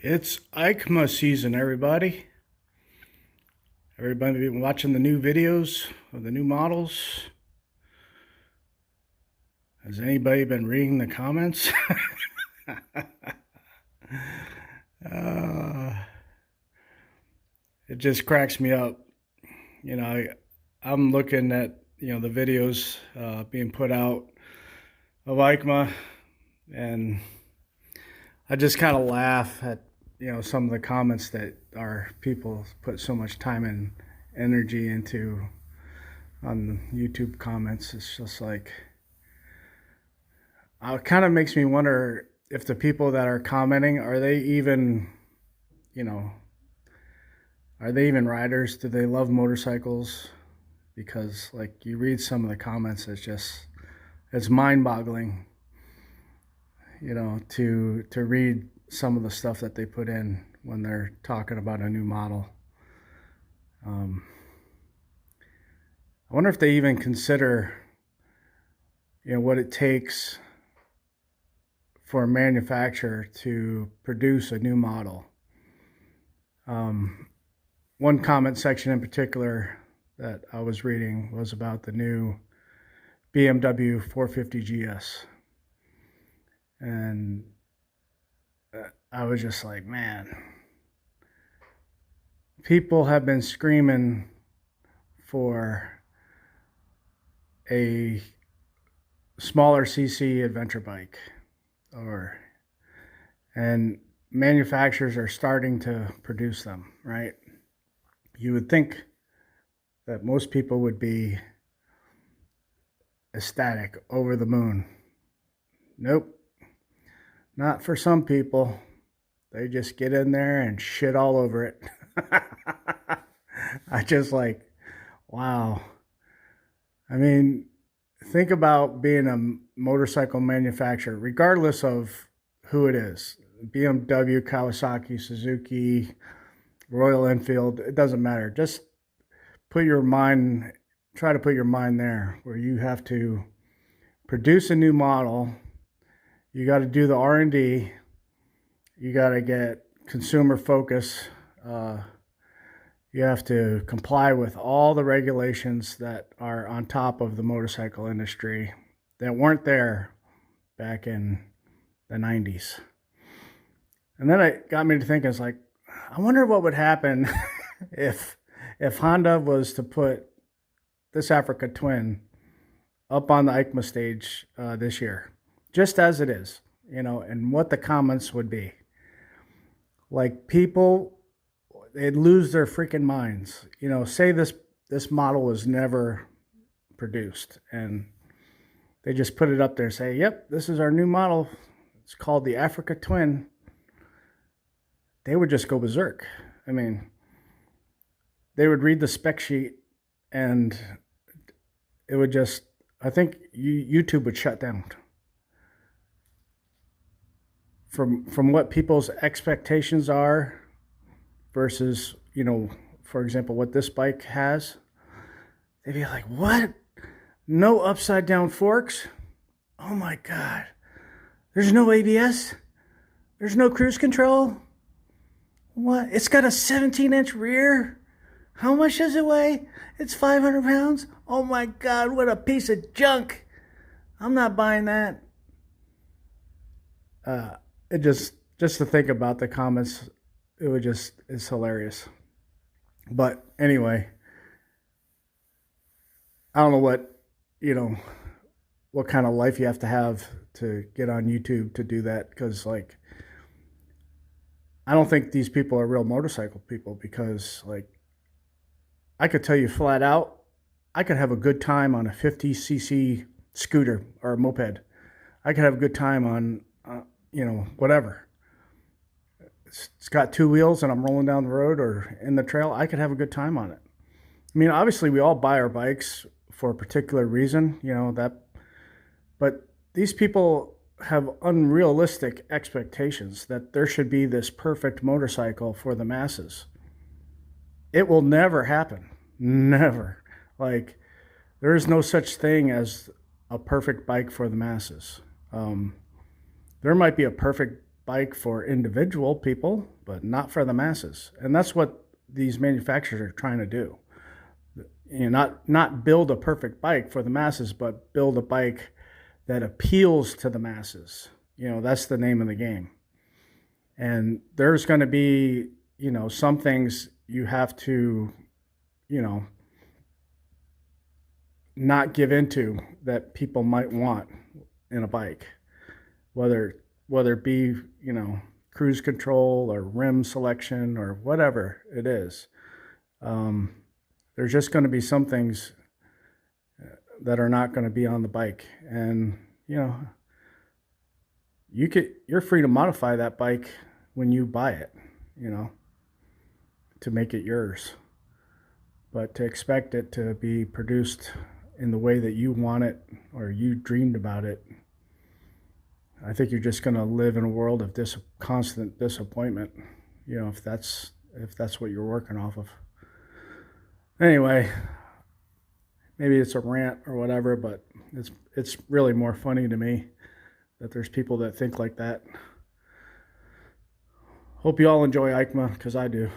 It's EICMA season, everybody. Everybody been watching the new videos of the new models? Has anybody been reading the comments? uh, it just cracks me up. I'm looking at, the videos being put out of EICMA, and I just kind of laugh at, some of the comments that our people put so much time and energy into on YouTube comments. It's just like, it kind of makes me wonder if the people that are commenting, are they even riders? Do they love motorcycles? Because like you read some of the comments, it's mind-boggling, to read some of the stuff that they put in when they're talking about a new model. I wonder if they even consider, what it takes for a manufacturer to produce a new model. One comment section in particular that I was reading was about the new BMW 450 GS. And I was just like, man, people have been screaming for a smaller CC adventure bike, and manufacturers are starting to produce them, right? You would think that most people would be ecstatic, over the moon. Nope. Not for some people. They just get in there and shit all over it. I just like, wow. I mean, think about being a motorcycle manufacturer, regardless of who it is. BMW, Kawasaki, Suzuki, Royal Enfield, it doesn't matter. Just try to put your mind there, where you have to produce a new model. You got to do the R&D. You got to get consumer focus. You have to comply with all the regulations that are on top of the motorcycle industry that weren't there back in the 90s. And then it got me to thinking, it's like, I wonder what would happen if Honda was to put this Africa Twin up on the EICMA stage this year, just as it is, and what the comments would be. Like, people, they'd lose their freaking minds. Say this model was never produced, and they just put it up there and say, yep, this is our new model. It's called the Africa Twin. They would just go berserk. I mean, they would read the spec sheet, and it would just, I think YouTube would shut down. From what people's expectations are versus, for example, what this bike has, they'd be like, what? No upside down forks? Oh my God. There's no ABS? There's no cruise control? What? It's got a 17-inch rear? How much does it weigh? It's 500 pounds? Oh my God, what a piece of junk. I'm not buying that. It just to think about the comments, it's hilarious. But anyway, I don't know what kind of life you have to get on YouTube to do that, because like, I don't think these people are real motorcycle people, because like, I could tell you flat out, I could have a good time on a 50cc scooter or a moped. I could have a good time on whatever. It's got two wheels and I'm rolling down the road or in the trail. I could have a good time on it. I mean, obviously we all buy our bikes for a particular reason, but these people have unrealistic expectations that there should be this perfect motorcycle for the masses. It will never happen. Never. Like, there is no such thing as a perfect bike for the masses. There might be a perfect bike for individual people, but not for the masses. And that's what these manufacturers are trying to do. You know, not build a perfect bike for the masses, but build a bike that appeals to the masses. You know, that's the name of the game. And there's going to be, you know, some things you have to, you know, not give into that people might want in a bike, whether it be, you know, cruise control or rim selection or whatever it is. There's just going to be some things that are not going to be on the bike, and you know, you're free to modify that bike when you buy it, you know, to make it yours. But to expect it to be produced in the way that you want it or you dreamed about it, I think you're just going to live in a world of constant disappointment, you know, if that's what you're working off of. Anyway, maybe it's a rant or whatever, but it's really more funny to me that there's people that think like that. Hope you all enjoy EICMA, because I do.